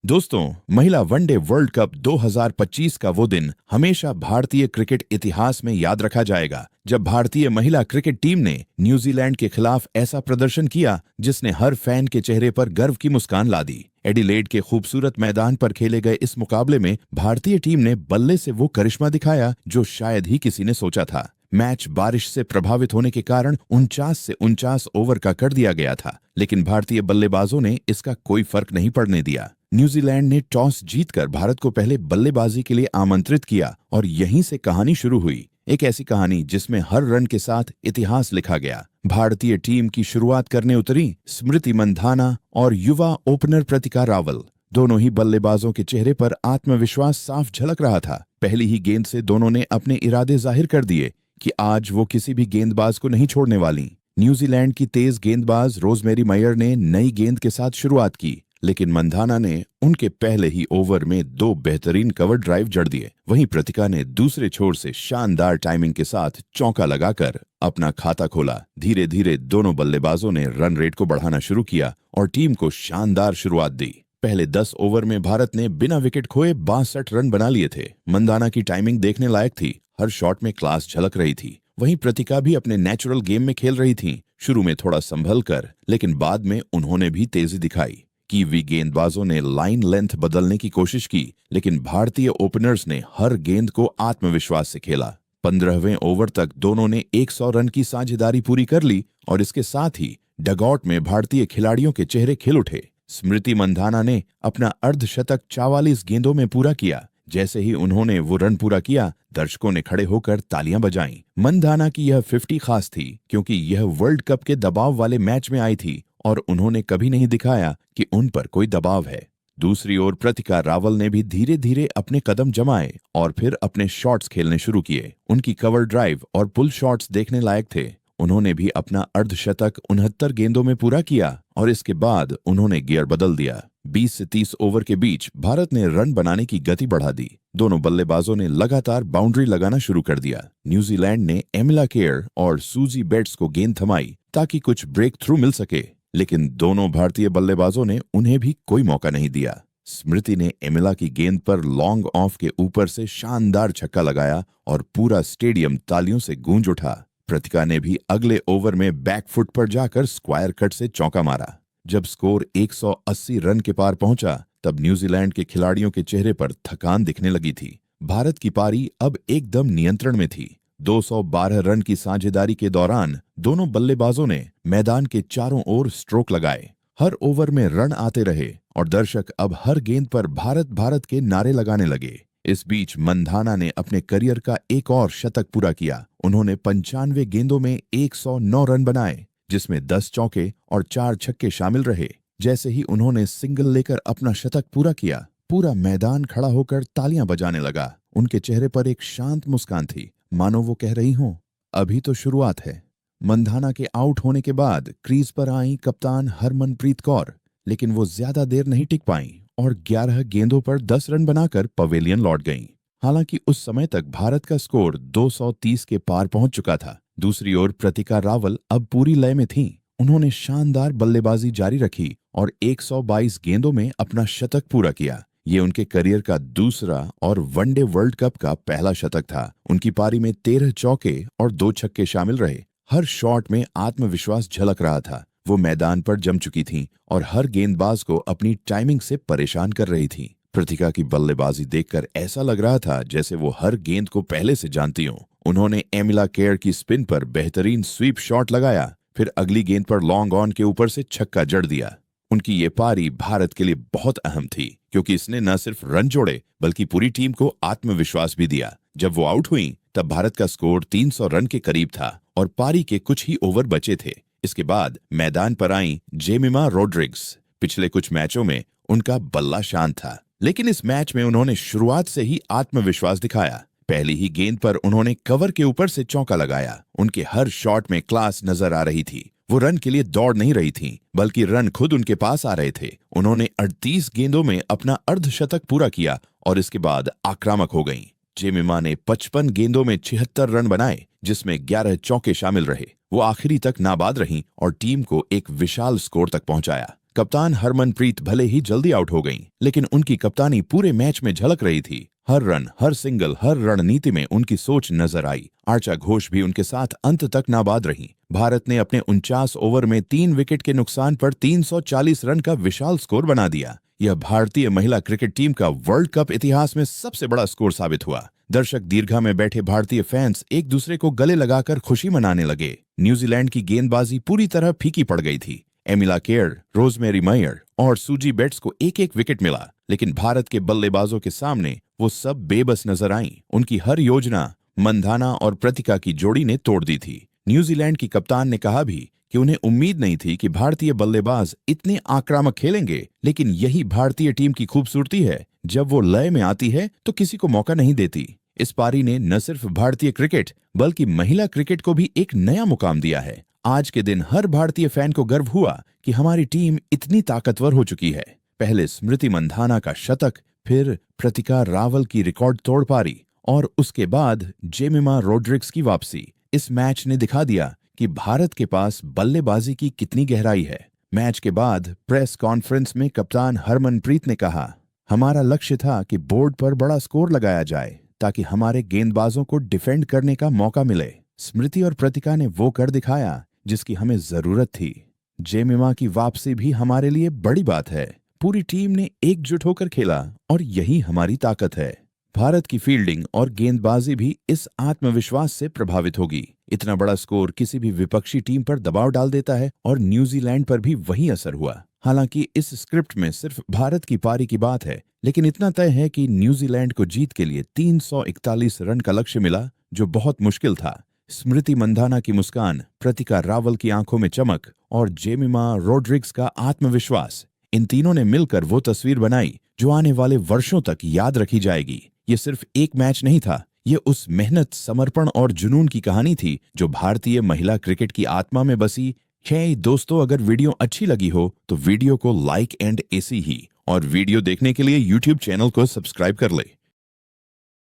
दोस्तों, महिला one day world cup 2025 का वो दिन हमेशा भारतीय क्रिकेट इतिहास में याद रखा जाएगा, जब भारतीय महिला क्रिकेट टीम ने न्यूजीलैंड के खिलाफ ऐसा प्रदर्शन किया जिसने हर फैन के चेहरे पर गर्व की मुस्कान ला दी। एडिलेड के खूबसूरत मैदान पर खेले गए इस मुकाबले में भारतीय टीम ने बल्ले से वो करिश्मा दिखाया जो शायद ही किसी ने सोचा था। मैच बारिश से प्रभावित होने के कारण 49 से 49 ओवर का कर दिया गया था, लेकिन भारतीय बल्लेबाजों ने इसका कोई फर्क नहीं पड़ने दिया। न्यूजीलैंड ने टॉस जीतकर भारत को पहले बल्लेबाजी के लिए आमंत्रित किया और यहीं से कहानी शुरू हुई। एक ऐसी कहानी जिसमें हर रन के साथ इतिहास लिखा गया। भारतीय टीम की शुरुआत करने उतरी स्मृति मंधाना और युवा ओपनर प्रतिका रावल। दोनों ही बल्लेबाजों के चेहरे पर आत्मविश्वास साफ झलक रहा था। पहली ही गेंद से दोनों ने अपने इरादे जाहिर कर दिए कि आज वो किसी भी गेंदबाज को नहीं छोड़ने वाली। न्यूजीलैंड की तेज गेंदबाज रोजमेरी मैयर ने नई गेंद के साथ शुरुआत की, लेकिन मंधाना ने उनके पहले ही ओवर में 2 बेहतरीन कवर ड्राइव जड़ दिए। वहीं प्रतिका ने दूसरे छोर से शानदार टाइमिंग के साथ चौका लगाकर अपना खाता खोला। धीरे धीरे दोनों बल्लेबाजों ने रन रेट को बढ़ाना शुरू किया और टीम को शानदार शुरुआत दी। पहले 10 ओवर में भारत ने बिना विकेट खोए 62 रन बना लिए थे। मंधाना की टाइमिंग देखने लायक थी, हर शॉट में क्लास झलक रही थी। वहीं प्रतिका भी अपने नेचुरल गेम में खेल रही थी। शुरू में थोड़ा संभल कर, लेकिन बाद में उन्होंने भी तेजी दिखाई। कीवी गेंदबाजों ने लाइन लेंथ बदलने की कोशिश की, लेकिन भारतीय ओपनर्स ने हर गेंद को आत्मविश्वास से खेला। 15वें ओवर तक दोनों ने 100 रन की साझेदारी पूरी कर ली और इसके साथ ही डगआउट में भारतीय खिलाड़ियों के चेहरे खिल उठे। स्मृति मंधाना ने अपना अर्धशतक 44 गेंदों में पूरा किया। जैसे ही उन्होंने वो रन पूरा किया, दर्शकों ने खड़े होकर तालियां बजाईं। मंधाना की यह 50 खास थी क्योंकि यह वर्ल्ड कप के दबाव वाले मैच में आई थी और उन्होंने कभी नहीं दिखाया कि उन पर कोई दबाव है। दूसरी ओर प्रतिका रावल ने भी धीरे धीरे अपने कदम जमाए और फिर अपने शॉट्स खेलने शुरू किए। उनकी कवर ड्राइव और पुल शॉट्स देखने लायक थे। उन्होंने भी अपना अर्धशतक 69 गेंदों में पूरा किया और इसके बाद उन्होंने गियर बदल दिया। 20 से 30 ओवर के बीच भारत ने रन बनाने की गति बढ़ा दी। दोनों बल्लेबाजों ने लगातार बाउंड्री लगाना शुरू कर दिया। न्यूजीलैंड ने एमिला केयर और सूजी बेट्स को गेंद थमाई ताकि कुछ ब्रेक थ्रू मिल सके, लेकिन दोनों भारतीय बल्लेबाजों ने उन्हें भी कोई मौका नहीं दिया। स्मृति ने एमिला की गेंद पर लॉन्ग ऑफ के ऊपर से शानदार छक्का लगाया और पूरा स्टेडियम तालियों से गूंज उठा। प्रतिका ने भी अगले ओवर में बैकफुट पर जाकर स्क्वायर कट से चौका मारा। जब स्कोर 180 रन के पार पहुंचा, तब न्यूजीलैंड के खिलाड़ियों के चेहरे पर थकान दिखने लगी थी। भारत की पारी अब एकदम नियंत्रण में थी। 212 रन की साझेदारी के दौरान दोनों बल्लेबाजों ने मैदान के चारों ओर स्ट्रोक लगाए। हर ओवर में रन आते रहे और दर्शक अब हर गेंद पर भारत भारत के नारे लगाने लगे। इस बीच मंधाना ने अपने करियर का एक और शतक पूरा किया। उन्होंने 95 गेंदों में 109 रन बनाए, जिसमें 10 चौके और 4 छक्के शामिल रहे। जैसे ही उन्होंने सिंगल लेकर अपना शतक पूरा किया, पूरा मैदान खड़ा होकर तालियां बजाने लगा। उनके चेहरे पर एक शांत मुस्कान थी, मानो वो कह रही हों, अभी तो शुरुआत है। मंधाना के आउट होने के बाद क्रीज पर आई कप्तान हरमनप्रीत कौर, लेकिन वो ज्यादा देर नहीं टिक पाईं और 11 गेंदों पर 10 रन बनाकर पवेलियन लौट गईं। हालांकि उस समय तक भारत का स्कोर 230 के पार पहुंच चुका था। दूसरी ओर प्रतिका रावल अब पूरी लय में थीं। उन्होंने शानदार बल्लेबाजी जारी रखी और 122 गेंदों में अपना शतक पूरा किया। ये उनके करियर का दूसरा और वनडे वर्ल्ड कप का पहला शतक था। उनकी पारी में 13 चौके और 2 छक्के शामिल रहे। हर शॉट में आत्मविश्वास झलक रहा था। वो मैदान पर जम चुकी थीं और हर गेंदबाज को अपनी टाइमिंग से परेशान कर रही थीं। प्रतिका की बल्लेबाजी देखकर ऐसा लग रहा था जैसे वो हर गेंद को पहले से जानती हों। उन्होंने एमिला केयर की स्पिन पर बेहतरीन स्वीप शॉट लगाया, फिर अगली गेंद पर लॉन्ग ऑन के ऊपर से छक्का जड़ दिया। उनकी ये पारी भारत के लिए बहुत अहम थी क्योंकि इसने न सिर्फ रन जोड़े बल्कि पूरी टीम को आत्मविश्वास भी दिया। जब वो आउट हुई तब भारत का स्कोर 300 रन के करीब था और पारी के कुछ ही ओवर बचे थे। इसके बाद मैदान पर आई जेमिमा रोड्रिग्स। पिछले कुछ मैचों में उनका बल्ला शांत था, लेकिन इस मैच में उन्होंने शुरुआत से ही आत्मविश्वास दिखाया। पहली ही गेंद पर उन्होंने कवर के ऊपर से चौका लगाया। उनके हर शॉट में क्लास नजर आ रही थी। वो रन के लिए दौड़ नहीं रही थीं, बल्कि रन खुद उनके पास आ रहे थे। उन्होंने 38 गेंदों में अपना अर्धशतक पूरा किया और इसके बाद आक्रामक हो गईं। जेमिमा ने 55 गेंदों में 76 रन बनाए, जिसमें 11 चौके शामिल रहे। वो आखिरी तक नाबाद रहीं और टीम को एक विशाल स्कोर तक पहुंचाया। कप्तान हरमनप्रीत भले ही जल्दी आउट हो गईं, लेकिन उनकी कप्तानी पूरे मैच में झलक रही थी। हर रन, हर सिंगल, हर रणनीति में उनकी सोच नजर आई। आर्चा घोष भी उनके साथ अंत तक नाबाद रहीं। भारत ने अपने 49 ओवर में 3 विकेट के नुकसान पर 340 रन का विशाल स्कोर बना दिया। यह भारतीय महिला क्रिकेट टीम का वर्ल्ड कप इतिहास में सबसे बड़ा स्कोर साबित हुआ। दर्शक दीर्घा में बैठे भारतीय फैंस एक दूसरे को गले लगाकर खुशी मनाने लगे। न्यूजीलैंड की गेंदबाजी पूरी तरह फीकी पड़ गई थी। एमिला केयर, रोजमेरी मायर और सूजी बेट्स को एक एक विकेट मिला, लेकिन भारत के बल्लेबाजों के सामने वो सब बेबस नजर आईं। उनकी हर योजना मंधाना और प्रतिका की जोड़ी ने तोड़ दी थी। न्यूजीलैंड की कप्तान ने कहा भी कि उन्हें उम्मीद नहीं थी कि भारतीय बल्लेबाज इतने आक्रामक खेलेंगे, लेकिन यही भारतीय टीम की खूबसूरती है। जब वो लय में आती है तो किसी को मौका नहीं देती। इस पारी ने न सिर्फ भारतीय क्रिकेट बल्कि महिला क्रिकेट को भी एक नया मुकाम दिया है। आज के दिन हर भारतीय फैन को गर्व हुआ कि हमारी टीम इतनी ताकतवर हो चुकी है। पहले स्मृति मंधाना का शतक, फिर प्रतिका रावल की रिकॉर्ड तोड़ पारी और उसके बाद जेमिमा रोड्रिग्स की वापसी। इस मैच ने दिखा दिया कि भारत के पास बल्लेबाजी की कितनी गहराई है। मैच के बाद प्रेस कॉन्फ्रेंस में कप्तान हरमनप्रीत ने कहा, हमारा लक्ष्य था कि बोर्ड पर बड़ा स्कोर लगाया जाए ताकि हमारे गेंदबाजों को डिफेंड करने का मौका मिले। स्मृति और प्रतिका ने वो कर दिखाया जिसकी हमें जरूरत थी। जेमिमा की वापसी भी हमारे लिए बड़ी बात है। पूरी टीम ने एकजुट होकर खेला और यही हमारी ताकत है। भारत की फील्डिंग और गेंदबाजी भी इस आत्मविश्वास से प्रभावित होगी। इतना बड़ा स्कोर किसी भी विपक्षी टीम पर दबाव डाल देता है और न्यूजीलैंड पर भी वही असर हुआ। हालांकि इस स्क्रिप्ट में सिर्फ भारत की पारी की बात है, लेकिन इतना तय है कि न्यूजीलैंड को जीत के लिए 341 रन का लक्ष्य मिला, जो बहुत मुश्किल था। स्मृति मंधाना की मुस्कान, प्रतिका रावल की आंखों में चमक और जेमिमा रोड्रिग्स का आत्मविश्वास, इन तीनों ने मिलकर वो तस्वीर बनाई जो आने वाले वर्षों तक याद रखी जाएगी। ये सिर्फ एक मैच नहीं था, ये उस मेहनत, समर्पण और जुनून की कहानी थी जो भारतीय महिला क्रिकेट की आत्मा में बसी है। दोस्तों, अगर वीडियो अच्छी लगी हो तो वीडियो को लाइक एंड ऐसी ही और वीडियो देखने के लिए YouTube चैनल को सब्सक्राइब कर ले।